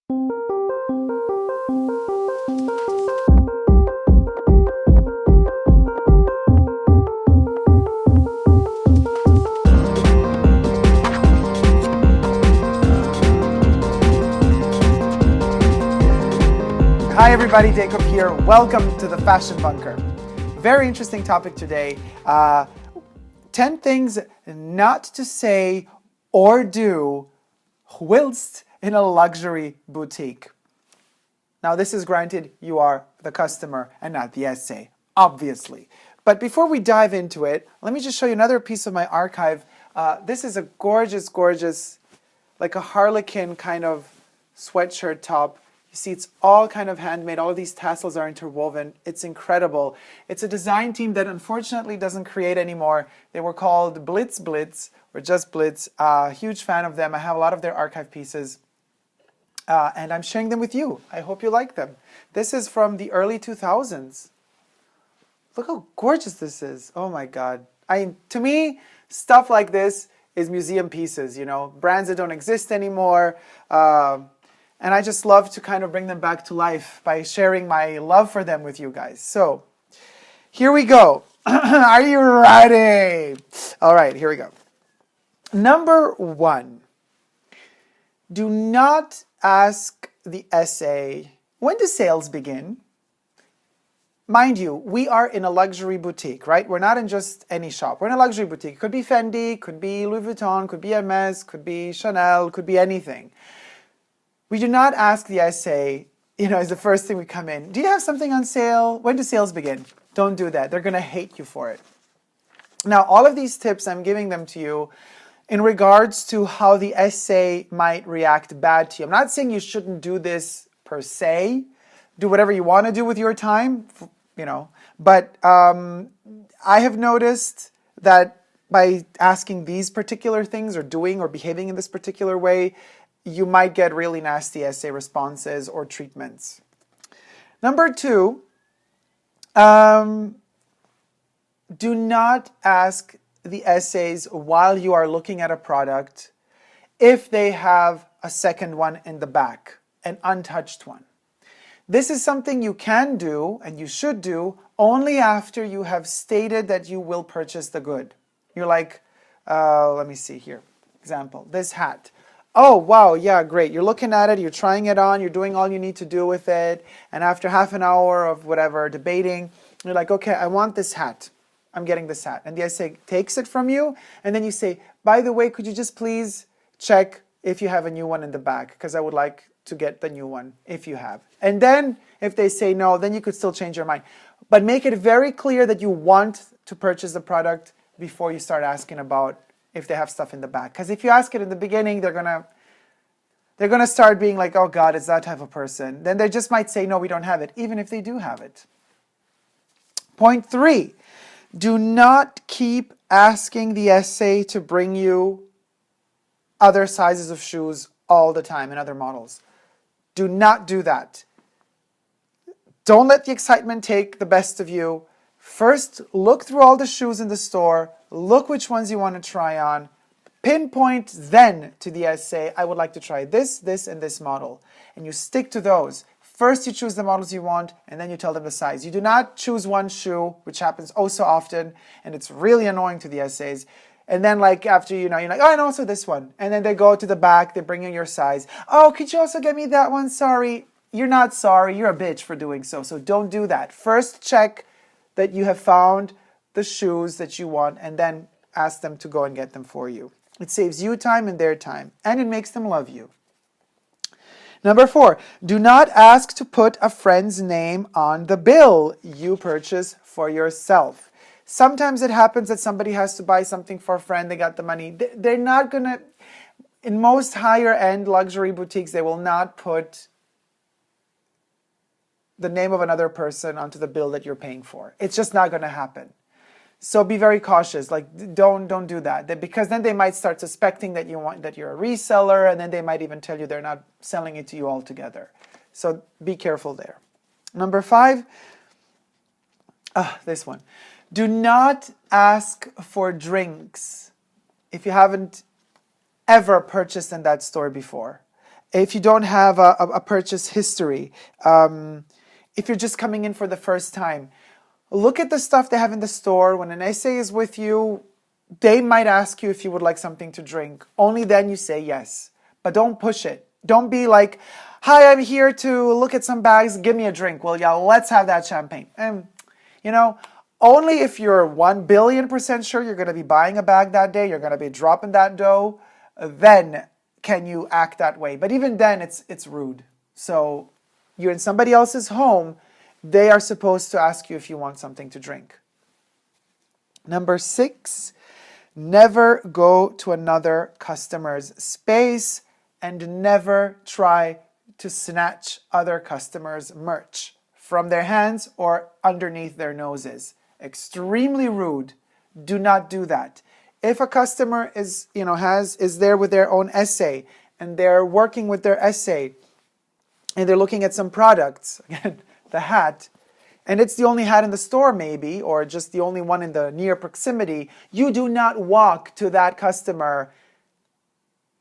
Hi everybody, Dacob here. Welcome to the Fashion Bunker. Very interesting topic today. 10 things not to say or do whilst in a luxury boutique. Now this is granted you are the customer and not the essay, obviously. But before we dive into it, let me just show you another piece of my archive. This is a gorgeous, gorgeous, like a harlequin kind of sweatshirt top. You see, it's all kind of handmade. All of these tassels are interwoven. It's incredible. It's a design team that unfortunately doesn't create anymore. They were called Blitz or just Blitz. Huge fan of them. I have a lot of their archive pieces. And I'm sharing them with you. I hope you like them. This is from the early 2000s. Look how gorgeous this is. Oh my God. To me, stuff like this is museum pieces, you know, brands that don't exist anymore. And I just love to kind of bring them back to life by sharing my love for them with you guys. So here we go. Are you ready? All right, here we go. Number 1, do not ask the essay, when do sales begin? Mind you, we are in a luxury boutique, right? We're not in just any shop. We're in a luxury boutique. Could be Fendi, could be Louis Vuitton, could be Hermes, could be Chanel, could be anything. We do not ask the essay, you know, as the first thing we come in, do you have something on sale? When do sales begin? Don't do that. They're going to hate you for it. Now, all of these tips, I'm giving them to you in regards to how the essay might react bad to you. I'm not saying you shouldn't do this per se. Do whatever you want to do with your time, you know. But I have noticed that by asking these particular things or doing or behaving in this particular way, you might get really nasty essay responses or treatments. Number 2, do not ask the essays while you are looking at a product if they have a second one in the back, an untouched one. This is something you can do and you should do only after you have stated that you will purchase the good. You're like, let me see here, example, this hat. Oh, wow, yeah, great. You're looking at it, you're trying it on, you're doing all you need to do with it, and after half an hour of whatever, debating, you're like, okay, I want this hat. I'm getting this hat. And the essay takes it from you, and then you say, by the way, could you just please check if you have a new one in the back, because I would like to get the new one, if you have. And then, if they say no, then you could still change your mind. But make it very clear that you want to purchase the product before you start asking about if they have stuff in the back. Because if you ask it in the beginning, they're gonna start being like, oh God, it's that type of person. Then they just might say, no, we don't have it, even if they do have it. Point 3, do not keep asking the essay to bring you other sizes of shoes all the time and other models. Do not do that. Don't let the excitement take the best of you. First, look through all the shoes in the store, look which ones you want to try on, pinpoint then to the essay, I would like to try this, this, and this model. And you stick to those. First you choose the models you want, and then you tell them the size. You do not choose one shoe, which happens oh so often, and it's really annoying to the essays. And then like after you know, you're like, oh, and also this one. And then they go to the back, they bring in your size. Oh, could you also get me that one? Sorry. You're not sorry, you're a bitch for doing so. So don't do that. First check that you have found the shoes that you want, and then ask them to go and get them for you. It saves you time and their time, and it makes them love you. Number 4, do not ask to put a friend's name on the bill you purchase for yourself. Sometimes it happens that somebody has to buy something for a friend, they got the money. They're not gonna, in most higher end luxury boutiques, they will not put the name of another person onto the bill that you're paying for. It's just not gonna happen. So be very cautious. Like don't do that. Because then they might start suspecting that you're a reseller, and then they might even tell you they're not selling it to you altogether. So be careful there. Number 5, this one. Do not ask for drinks if you haven't ever purchased in that store before. if you don't have a purchase history, if you're just coming in for the first time, look at the stuff they have in the store. When an essay is with you, they might ask you if you would like something to drink. Only then you say yes. But don't push it. Don't be like, hi, I'm here to look at some bags. Give me a drink. Well, yeah, let's have that champagne. And, only if you're 1,000,000,000% sure you're going to be buying a bag that day, you're going to be dropping that dough, then can you act that way. But even then, it's rude. So you're in somebody else's home. They are supposed to ask you if you want something to drink. Number 6, never go to another customer's space and never try to snatch other customers' merch from their hands or underneath their noses. Extremely rude. Do not do that. If a customer is there with their own essay and they're working with their essay and they're looking at some products, again, the hat, and it's the only hat in the store maybe, or just the only one in the near proximity, you do not walk to that customer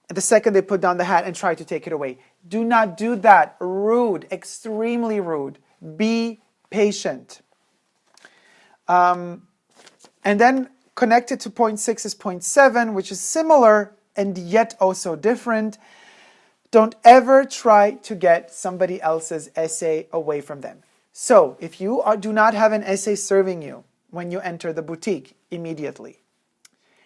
the second they put down the hat and try to take it away. Do not do that. Rude, extremely rude. Be patient. And then connected to point 6 is point 7, which is similar and yet also different. Don't ever try to get somebody else's essay away from them. So if you do not have an essay serving you when you enter the boutique immediately,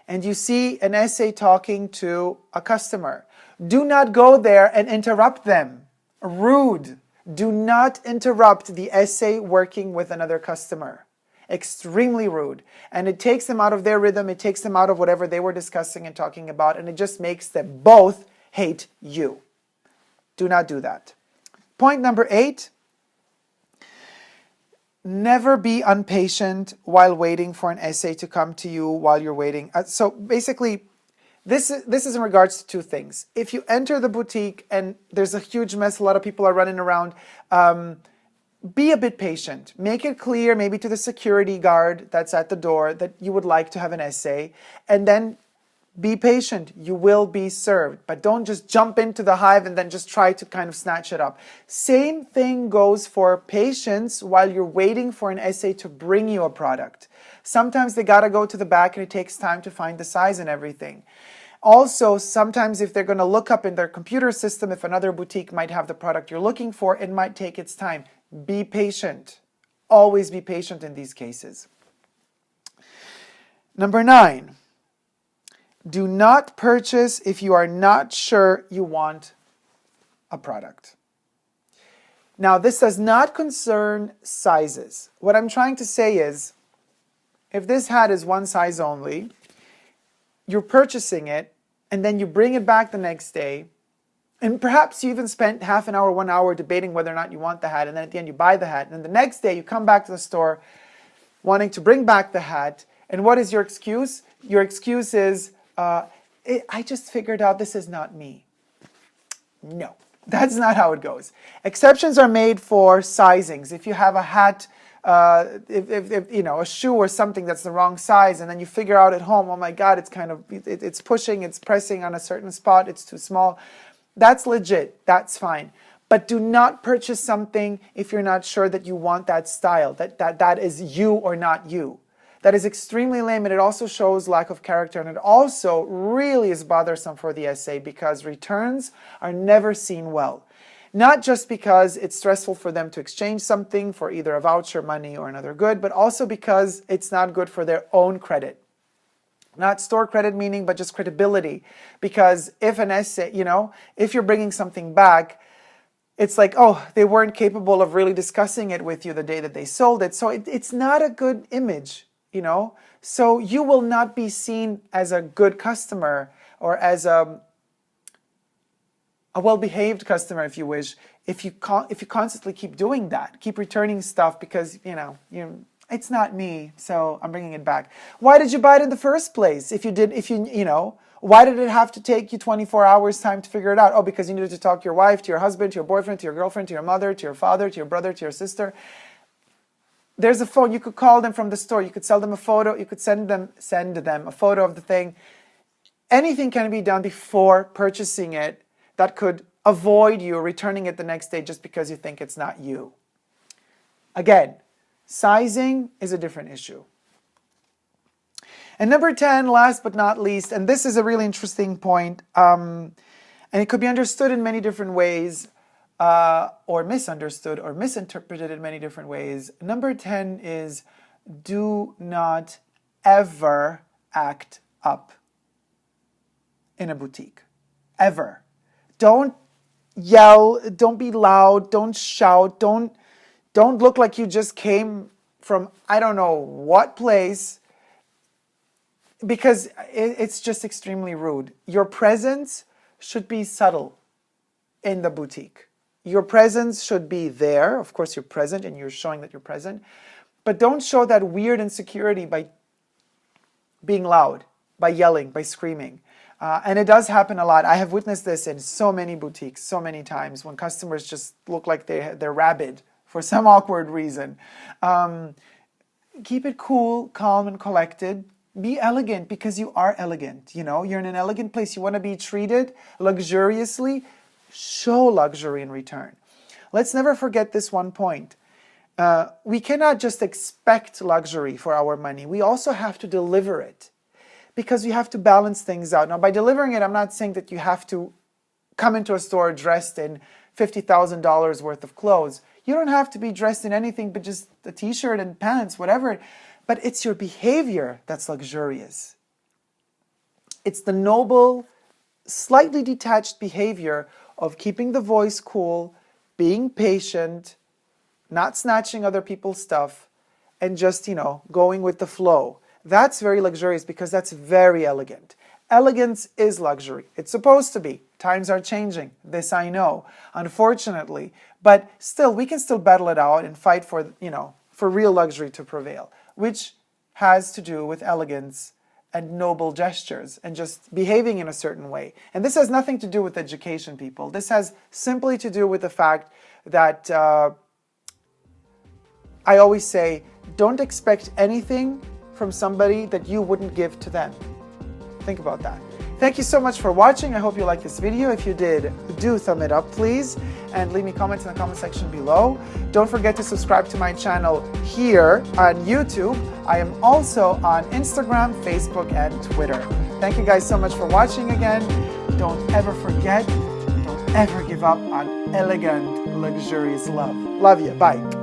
and you see an essay talking to a customer, do not go there and interrupt them. Rude. Do not interrupt the essay working with another customer. Extremely rude. And it takes them out of their rhythm, it takes them out of whatever they were discussing and talking about, and it just makes them both hate you. Do not do that. Point number 8, never be impatient while waiting for an essay to come to you while you're waiting. So basically, this is in regards to 2 things. If you enter the boutique and there's a huge mess, a lot of people are running around, be a bit patient. Make it clear, maybe to the security guard that's at the door, that you would like to have an essay, and then be patient. You will be served. But don't just jump into the hive and then just try to kind of snatch it up. Same thing goes for patience while you're waiting for an essay to bring you a product. Sometimes they gotta go to the back and it takes time to find the size and everything. Also, sometimes if they're going to look up in their computer system, if another boutique might have the product you're looking for, it might take its time. Be patient. Always be patient in these cases. Number 9, do not purchase if you are not sure you want a product. Now, this does not concern sizes. What I'm trying to say is, if this hat is one size only, you're purchasing it, and then you bring it back the next day, and perhaps you even spent half an hour, 1 hour debating whether or not you want the hat, and then at the end you buy the hat, and then the next day you come back to the store wanting to bring back the hat, and what is your excuse? Your excuse is, I just figured out this is not me. No, that's not how it goes. Exceptions are made for sizings. If you have a hat, if a shoe or something that's the wrong size, and then you figure out at home, oh my God, it's pushing, it's pressing on a certain spot, it's too small. That's legit, that's fine. But do not purchase something if you're not sure that you want that style, that is you or not you. That is extremely lame, and it also shows lack of character, and it also really is bothersome for the essay because returns are never seen well. Not just because it's stressful for them to exchange something for either a voucher, money, or another good, but also because it's not good for their own credit. Not store credit meaning, but just credibility. Because if an essay, if you're bringing something back, it's like, oh, they weren't capable of really discussing it with you the day that they sold it. So it's not a good image, So you will not be seen as a good customer or as a well-behaved customer, if you wish, if you constantly keep doing that, keep returning stuff because, it's not me, so I'm bringing it back. Why did you buy it in the first place? Why did it have to take you 24 hours time to figure it out? Oh, because you needed to talk to your wife, to your husband, to your boyfriend, to your girlfriend, to your mother, to your father, to your brother, to your sister. There's a phone. You could call them from the store. You could sell them a photo. You could send them a photo of the thing. Anything can be done before purchasing it that could avoid you returning it the next day just because you think it's not you. Again, sizing is a different issue. And number 10, last but not least, and this is a really interesting point, and it could be understood in many different ways, or misunderstood or misinterpreted in many different ways. Number 10 is do not ever act up in a boutique. Ever. Don't yell, don't be loud, don't shout, don't look like you just came from I don't know what place, because it's just extremely rude. Your presence should be subtle in the boutique. Your presence should be there. Of course, you're present and you're showing that you're present, but don't show that weird insecurity by being loud, by yelling, by screaming. And it does happen a lot. I have witnessed this in so many boutiques, so many times, when customers just look like they're rabid for some awkward reason. Keep it cool, calm, and collected. Be elegant because you are elegant. You know, you're in an elegant place. You want to be treated luxuriously. Show luxury in return. Let's never forget this one point. We cannot just expect luxury for our money. We also have to deliver it, because you have to balance things out. Now, by delivering it, I'm not saying that you have to come into a store dressed in $50,000 worth of clothes. You don't have to be dressed in anything but just a t-shirt and pants, whatever. But it's your behavior that's luxurious. It's the noble, slightly detached behavior of keeping the voice cool, being patient, not snatching other people's stuff, and just, going with the flow. That's very luxurious because that's very elegant. Elegance is luxury. It's supposed to be. Times are changing. This I know, unfortunately. But still, we can still battle it out and fight for real luxury to prevail, which has to do with elegance and noble gestures and just behaving in a certain way. And this has nothing to do with education, people. This has simply to do with the fact that I always say, don't expect anything from somebody that you wouldn't give to them. Think about that. Thank you so much for watching. I hope you liked this video. If you did, do thumb it up, please, and leave me comments in the comment section below. Don't forget to subscribe to my channel here on YouTube. I am also on Instagram, Facebook, and Twitter. Thank you guys so much for watching again. Don't ever forget, don't ever give up on elegant, luxurious love. Love you. Bye.